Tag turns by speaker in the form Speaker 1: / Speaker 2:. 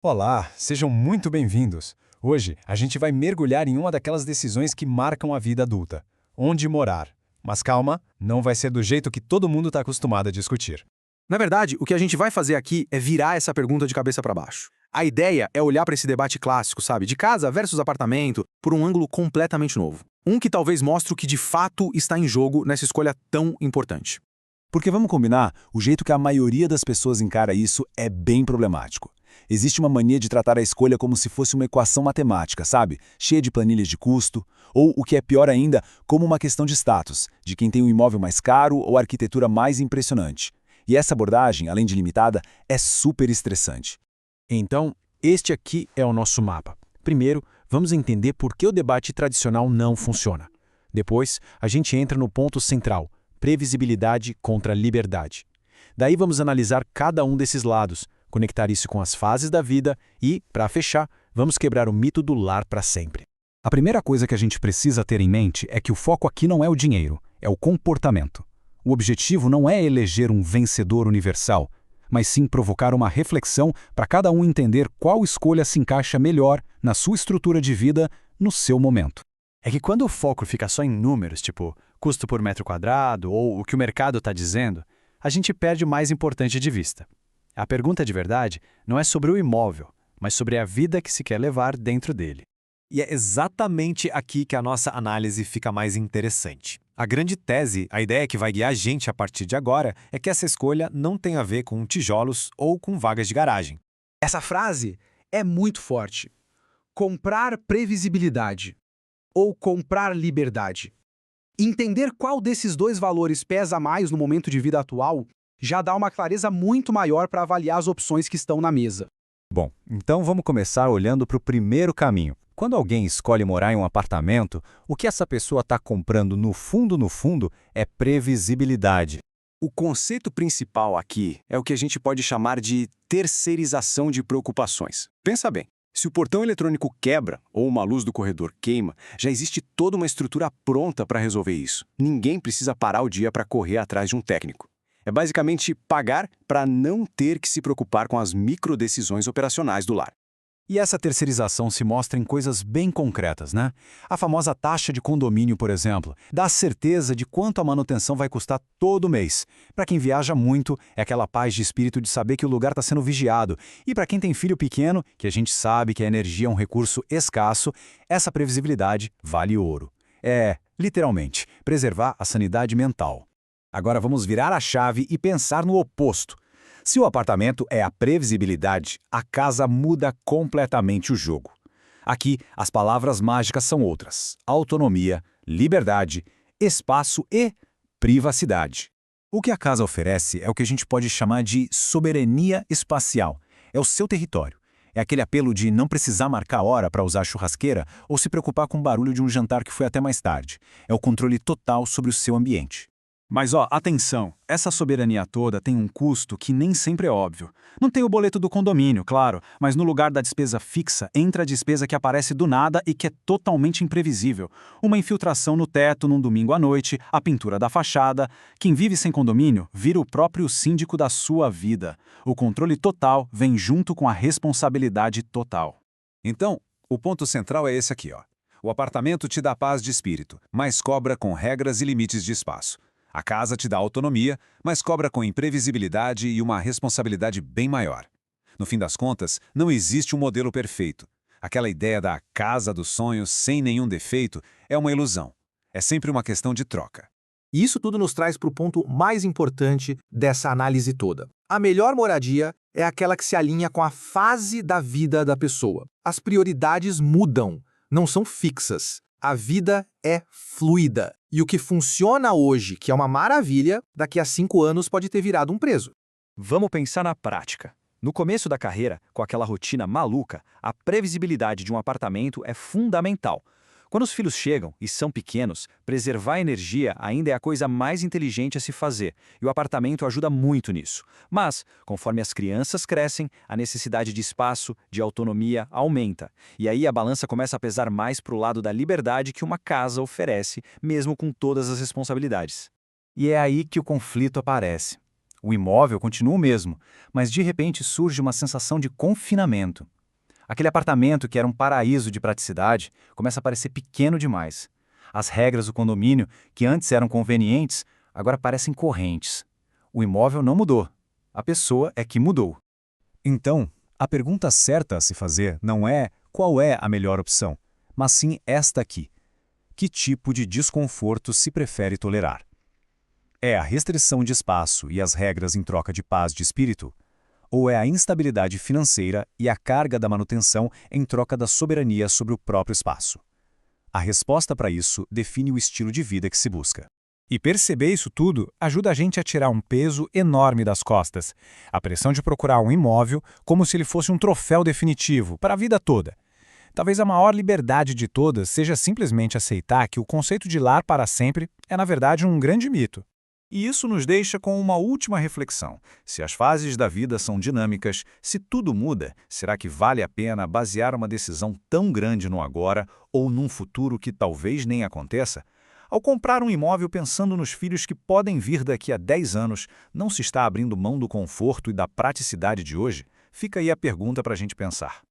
Speaker 1: Olá, sejam muito bem-vindos. Hoje a gente vai mergulhar em uma daquelas decisões que marcam a vida adulta: onde morar. Mas calma, não vai ser do jeito que todo mundo está acostumado a discutir.
Speaker 2: Na verdade, o que a gente vai fazer aqui é virar essa pergunta de cabeça para baixo. A ideia é olhar para esse debate clássico, sabe, de casa versus apartamento, por um ângulo completamente novo. Um que talvez mostre o que de fato está em jogo nessa escolha tão importante.
Speaker 3: Porque vamos combinar, o jeito que a maioria das pessoas encara isso é bem problemático. Existe uma mania de tratar a escolha como se fosse uma equação matemática, sabe? Cheia de planilhas de custo, ou, o que é pior ainda, como uma questão de status, de quem tem o imóvel mais caro ou a arquitetura mais impressionante. E essa abordagem, além de limitada, é super estressante.
Speaker 4: Então, este aqui é o nosso mapa. Primeiro, vamos entender por que o debate tradicional não funciona. Depois, a gente entra no ponto central: previsibilidade contra liberdade. Daí vamos analisar cada um desses lados, conectar isso com as fases da vida e, para fechar, vamos quebrar o mito do lar para sempre.
Speaker 5: A primeira coisa que a gente precisa ter em mente é que o foco aqui não é o dinheiro, é o comportamento. O objetivo não é eleger um vencedor universal, mas sim provocar uma reflexão para cada um entender qual escolha se encaixa melhor na sua estrutura de vida, no seu momento.
Speaker 6: É que quando o foco fica só em números, tipo custo por metro quadrado ou o que o mercado está dizendo, a gente perde o mais importante de vista. A pergunta de verdade não é sobre o imóvel, mas sobre a vida que se quer levar dentro dele.
Speaker 7: E é exatamente aqui que a nossa análise fica mais interessante. A grande tese, a ideia que vai guiar a gente a partir de agora, é que essa escolha não tem a ver com tijolos ou com vagas de garagem.
Speaker 2: Essa frase é muito forte. Comprar previsibilidade ou comprar liberdade. Entender qual desses dois valores pesa mais no momento de vida atual já dá uma clareza muito maior para avaliar as opções que estão na mesa.
Speaker 5: Bom, então vamos começar olhando para o primeiro caminho. Quando alguém escolhe morar em um apartamento, o que essa pessoa está comprando no fundo, é previsibilidade.
Speaker 2: O conceito principal aqui é o que a gente pode chamar de terceirização de preocupações. Pensa bem, se o portão eletrônico quebra ou uma luz do corredor queima, já existe toda uma estrutura pronta para resolver isso. Ninguém precisa parar o dia para correr atrás de um técnico. É basicamente pagar para não ter que se preocupar com as microdecisões operacionais do lar.
Speaker 5: E essa terceirização se mostra em coisas bem concretas, né? A famosa taxa de condomínio, por exemplo, dá certeza de quanto a manutenção vai custar todo mês. Para quem viaja muito, é aquela paz de espírito de saber que o lugar está sendo vigiado. E para quem tem filho pequeno, que a gente sabe que a energia é um recurso escasso, essa previsibilidade vale ouro. É, literalmente, preservar a sanidade mental. Agora vamos virar a chave e pensar no oposto. Se o apartamento é a previsibilidade, a casa muda completamente o jogo. Aqui, as palavras mágicas são outras: autonomia, liberdade, espaço e privacidade. O que a casa oferece é o que a gente pode chamar de soberania espacial. É o seu território. É aquele apelo de não precisar marcar hora para usar a churrasqueira ou se preocupar com o barulho de um jantar que foi até mais tarde. É o controle total sobre o seu ambiente.
Speaker 4: Mas atenção, essa soberania toda tem um custo que nem sempre é óbvio. Não tem o boleto do condomínio, claro, mas no lugar da despesa fixa entra a despesa que aparece do nada e que é totalmente imprevisível. Uma infiltração no teto num domingo à noite, a pintura da fachada. Quem vive sem condomínio vira o próprio síndico da sua vida. O controle total vem junto com a responsabilidade total.
Speaker 3: Então, o ponto central é esse aqui, ó. O apartamento te dá paz de espírito, mas cobra com regras e limites de espaço. A casa te dá autonomia, mas cobra com imprevisibilidade e uma responsabilidade bem maior. No fim das contas, não existe um modelo perfeito. Aquela ideia da casa dos sonhos sem nenhum defeito é uma ilusão. É sempre uma questão de troca.
Speaker 8: E isso tudo nos traz para o ponto mais importante dessa análise toda. A melhor moradia é aquela que se alinha com a fase da vida da pessoa. As prioridades mudam, não são fixas. A vida é fluida. E o que funciona hoje, que é uma maravilha, daqui a 5 anos pode ter virado um preso.
Speaker 6: Vamos pensar na prática. No começo da carreira, com aquela rotina maluca, a previsibilidade de um apartamento é fundamental. Quando os filhos chegam e são pequenos, preservar a energia ainda é a coisa mais inteligente a se fazer, e o apartamento ajuda muito nisso. Mas, conforme as crianças crescem, a necessidade de espaço, de autonomia, aumenta. E aí a balança começa a pesar mais para o lado da liberdade que uma casa oferece, mesmo com todas as responsabilidades.
Speaker 5: E é aí que o conflito aparece.
Speaker 4: O imóvel continua o mesmo, mas de repente surge uma sensação de confinamento. Aquele apartamento que era um paraíso de praticidade começa a parecer pequeno demais. As regras do condomínio, que antes eram convenientes, agora parecem correntes. O imóvel não mudou. A pessoa é que mudou.
Speaker 3: Então, a pergunta certa a se fazer não é qual é a melhor opção, mas sim esta aqui. Que tipo de desconforto se prefere tolerar? É a restrição de espaço e as regras em troca de paz de espírito? Ou é a instabilidade financeira e a carga da manutenção em troca da soberania sobre o próprio espaço? A resposta para isso define o estilo de vida que se busca.
Speaker 7: E perceber isso tudo ajuda a gente a tirar um peso enorme das costas. A pressão de procurar um imóvel como se ele fosse um troféu definitivo para a vida toda. Talvez a maior liberdade de todas seja simplesmente aceitar que o conceito de lar para sempre é, na verdade, um grande mito.
Speaker 3: E isso nos deixa com uma última reflexão. Se as fases da vida são dinâmicas, se tudo muda, será que vale a pena basear uma decisão tão grande no agora ou num futuro que talvez nem aconteça? Ao comprar um imóvel pensando nos filhos que podem vir daqui a 10 anos, não se está abrindo mão do conforto e da praticidade de hoje? Fica aí a pergunta para a gente pensar.